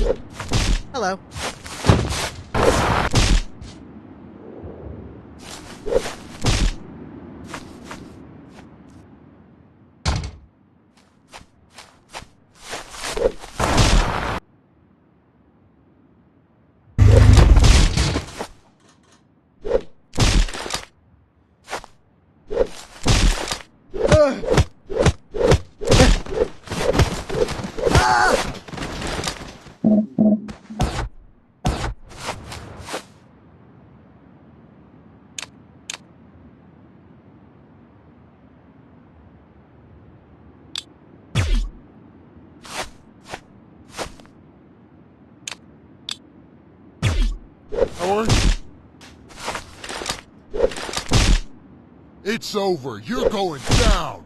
Hello. Howard? It's over. You're going down.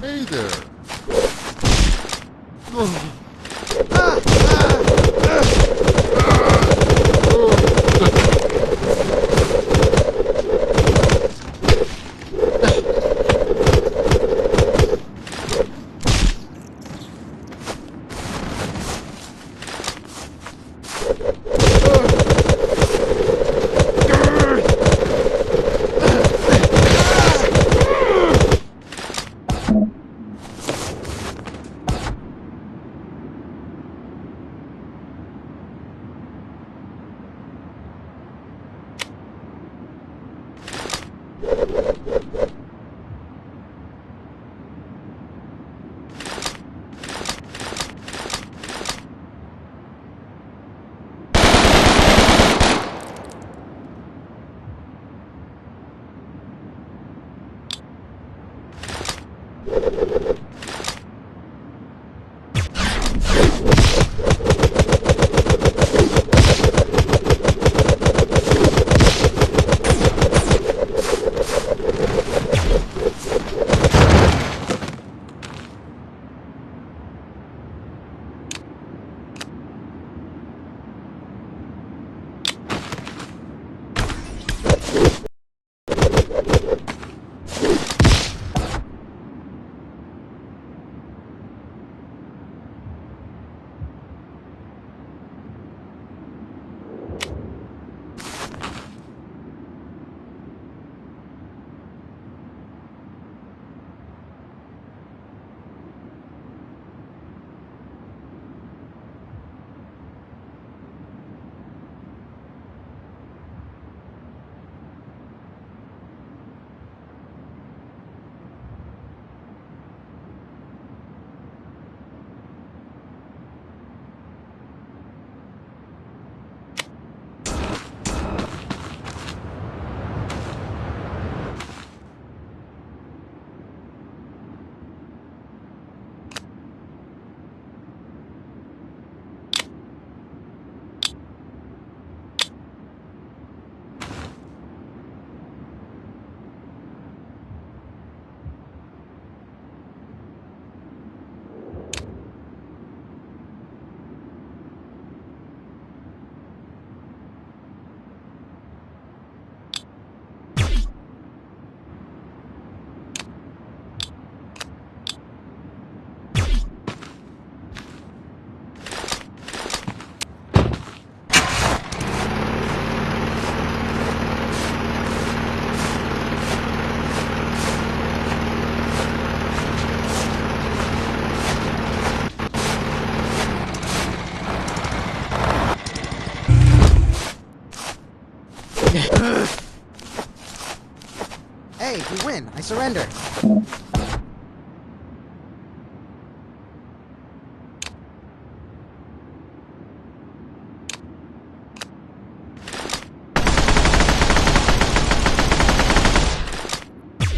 Hey there. Hey, we win. I surrender.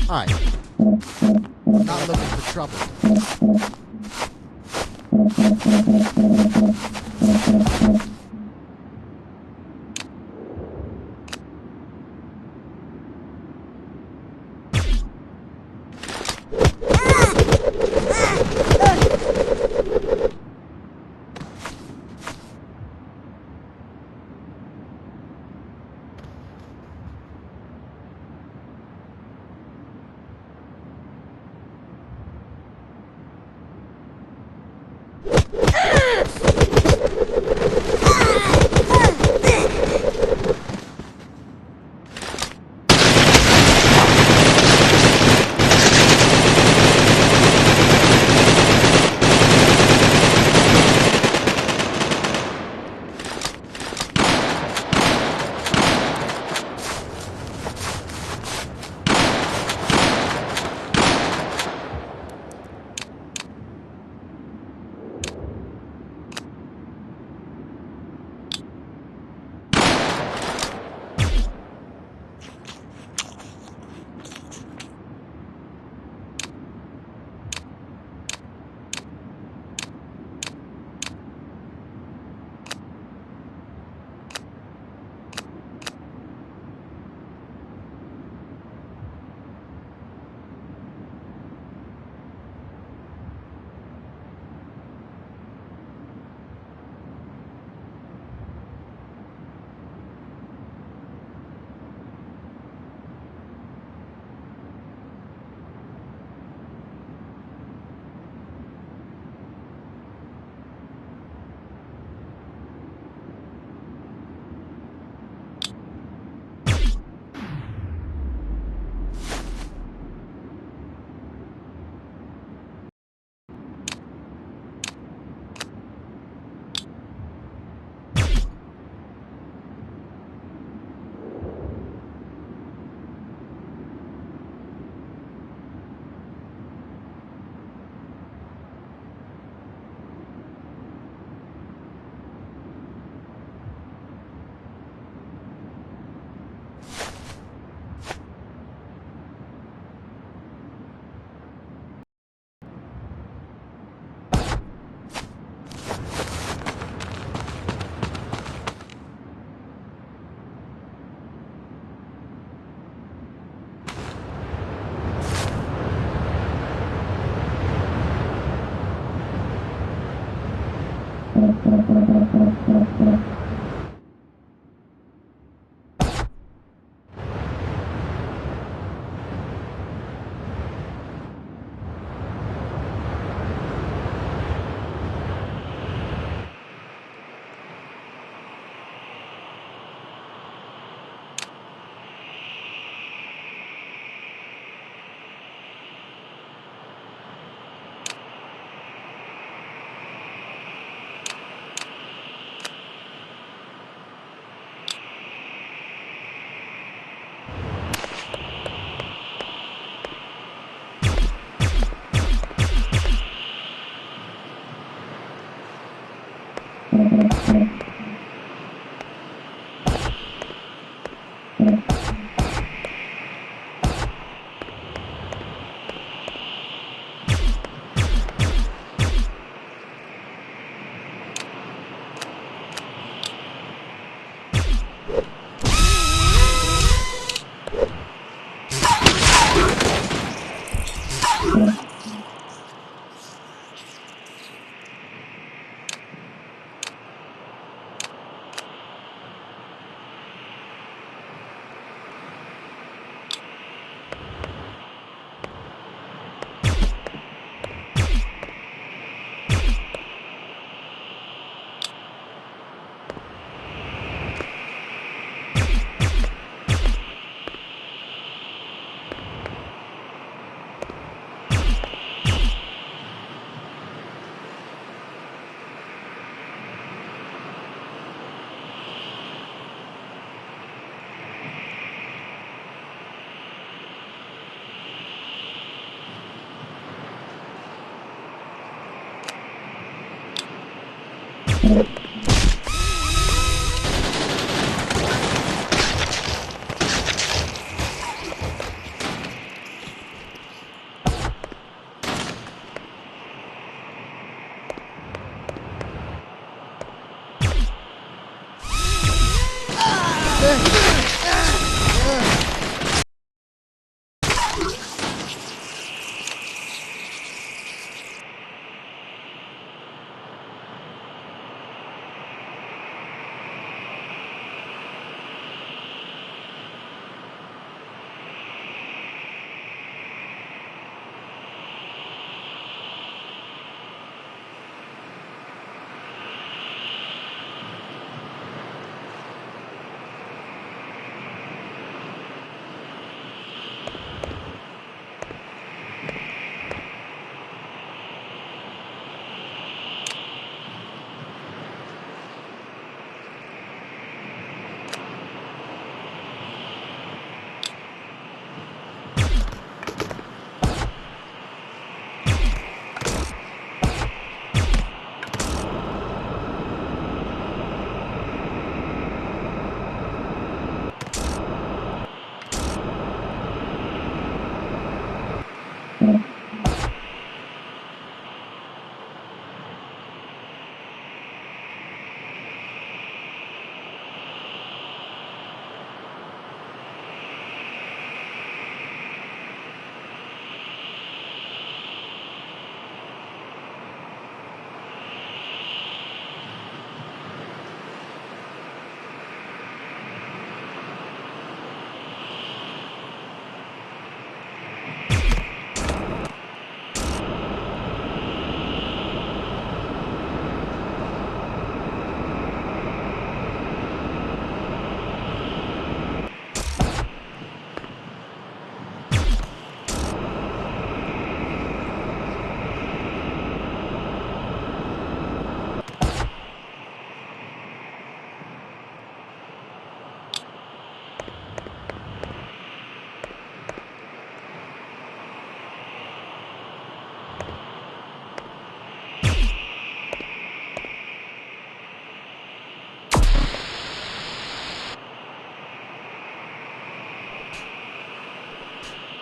Hi. Not looking for trouble.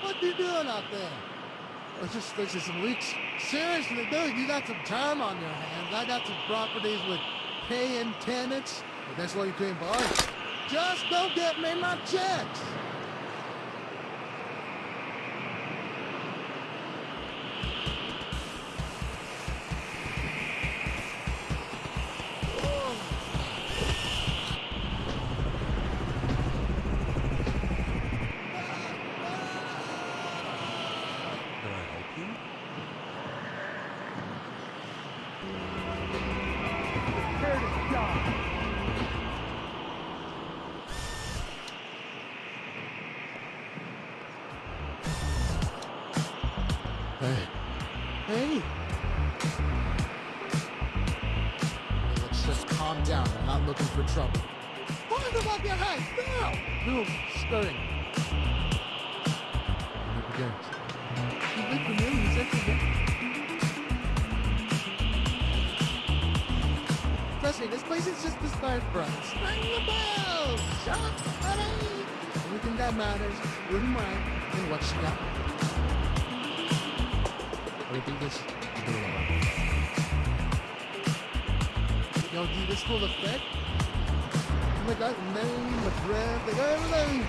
What you doing out there? There's just some leaks. Seriously, dude, you got some time on your hands. I got some properties with paying tenants. If that's what you came by. Just go get me my checks. Can I help you? Hey. Hey. Let's just calm down. I'm not looking for trouble. What about your house now? No, stirring. It begins. You live for me, you said again. Trust me, this place is just the start, bro. Ring the bell! Somebody! Only thing that matters is who am I and what she got. What do you think this is doing about? Yo, dude, this full effect? They got name, address, they got everything.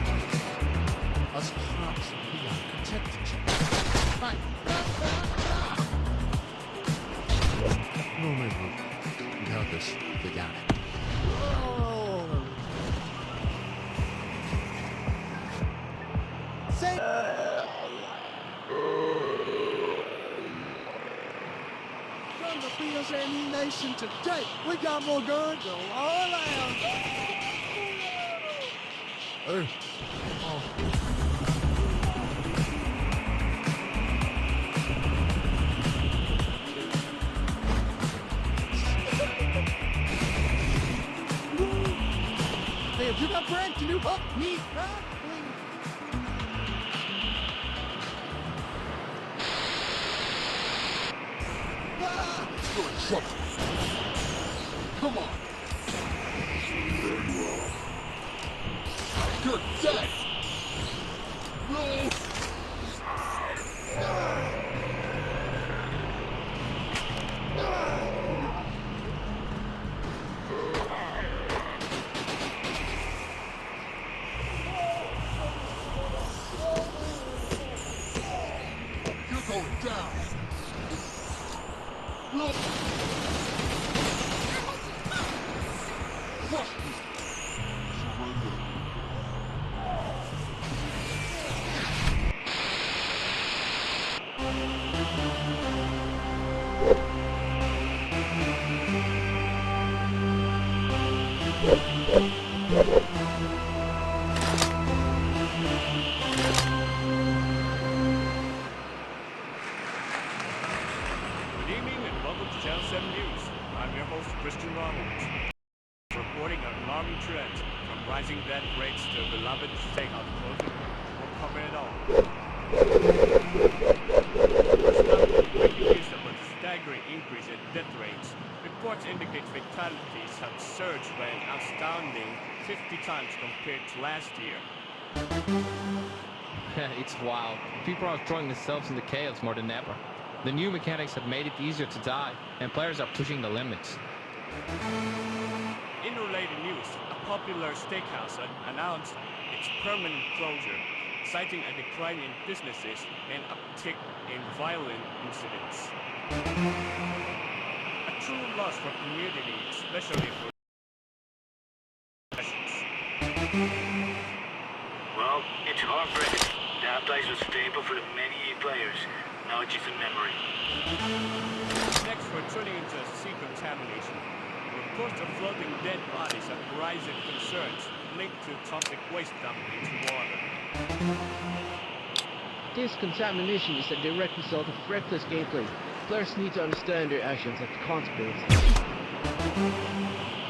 Us cops, we gotta protect each other. Fine. this if they got it. Oh. Say From the Beatles and Nation today, we got more guns than all around. Hey. Oh. Hey, if you got Frank, can you help me? Huh? Ah! You're in trouble. Come on. Good day. No. You're going down. No. Crush me. Surrender. Good evening and welcome to Channel 7 News. I'm your host, Christian Rollins, reporting on alarming trends from rising death rates to beloved steakhouse closing. We'll cover it all. First up, breaking news about the staggering increase in death rates. Reports indicate fatalities have surged by an astounding 50 times compared to last year. It's wild. People are throwing themselves into chaos more than ever. The new mechanics have made it easier to die, and players are pushing the limits. In related news, a popular steakhouse announced its permanent closure, citing a decline in businesses and uptick in violent incidents. A true loss for community, especially for professions. Well, it's heartbreaking. That place was staple for the many players. Now it's just a memory. Next, we're turning into sea contamination. Reports of floating dead bodies have rising concerns linked to toxic waste dumped into water. This contamination is a direct result of reckless gameplay. Players need to understand their actions and the consequences.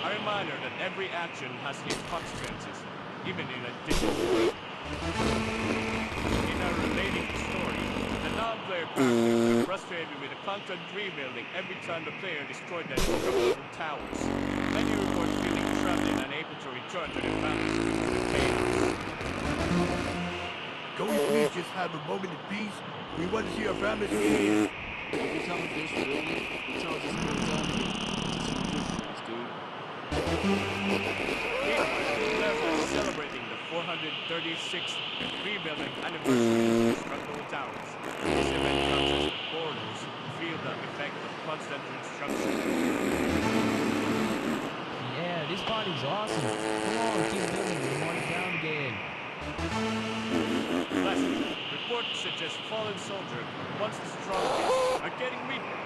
A reminder that every action has its consequences, even in a digital world. In a relating story, the non-player characters are frustrated with the constant rebuilding every time the player destroyed their structural towers. Many report feeling trapped and unable to return to their families due to the chaos. Can we please just have a moment of peace? We want to see our families again. Every time we this really, it's all just goes on. It's a difference, dude. Meanwhile, players are celebrating the 436th rebuilding anniversary of structural towers. This event comes as the portals feel the effect of constant construction. Yeah, this party's awesome. Come on, keep building. We want it down again. Lastly, reports suggest fallen soldiers, once the strongest, are getting weaker.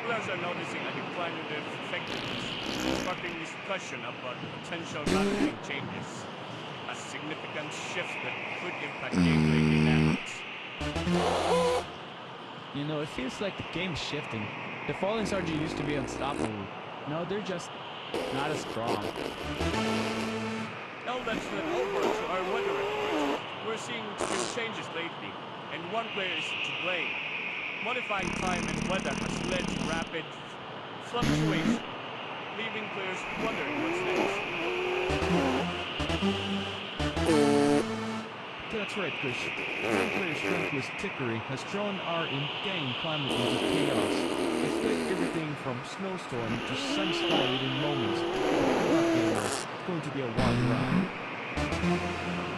Players are noticing a decline in their effectiveness, sparking discussion about potential ranking changes. A significant shift that could impact gameplay dynamics. You know, it feels like the game's shifting. The Fallen Soldier used to be unstoppable. Now they're just not as strong. Now let's head over to our weather report. We're seeing some changes lately, and one player is to blame. Modifying time and weather has led to rapid fluctuation, leaving players wondering what's next. That's right, Chris. One player's strengthless tickery has thrown our in-game climate into chaos. It's like everything from snowstorm to sunstorm within moments. It's going to be a wild ride.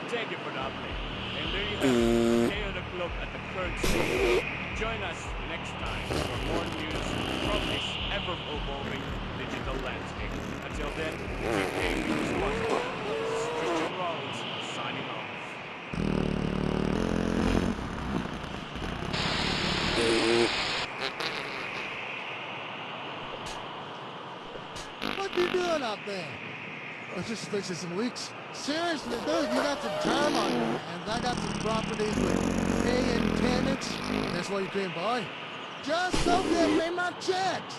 Thank you for the update. And there you have it. Stay on the clock at the current stage. Join us next time for more news from this ever-evolving digital the landscape. Until then, keep being responsible. This is Christian Rollins, signing off. What you doing out there? Let's just fixing some leaks. Seriously, dude, you got some time on your hands. I got some properties with paying tenants. That's what you can buy. Just don't give me my checks.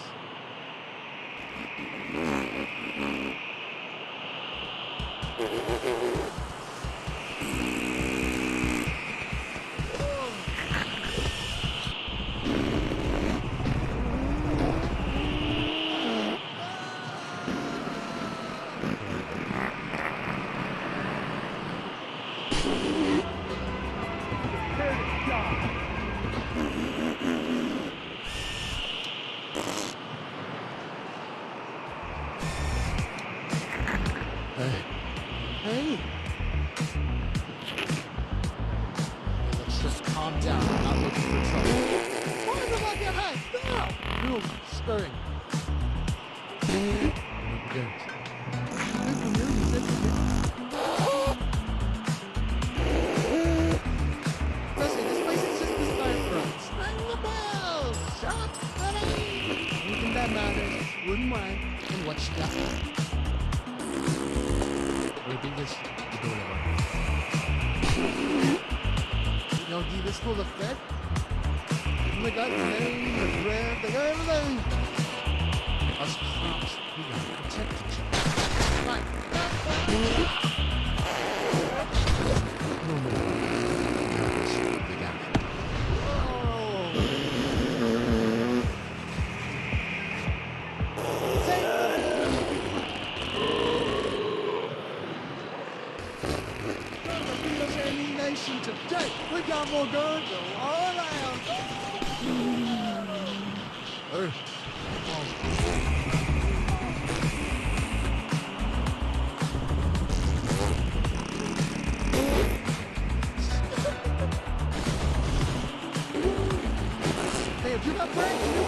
Hey. Let's just calm down. I'm not looking for trouble. Why did I get high? No! No, stirring. Listen, this place is just the storefronts. Ring the bell! Shop, buddy! Anything that matters, wouldn't mind. And what you got? Repeat this. You do it. You know, give this full effect. They got the name, the brand, they got everything. Us cops, we gotta protect each other. Right. No more. They got it. Nation today. We got more guns all around. Hey, if you got friends, you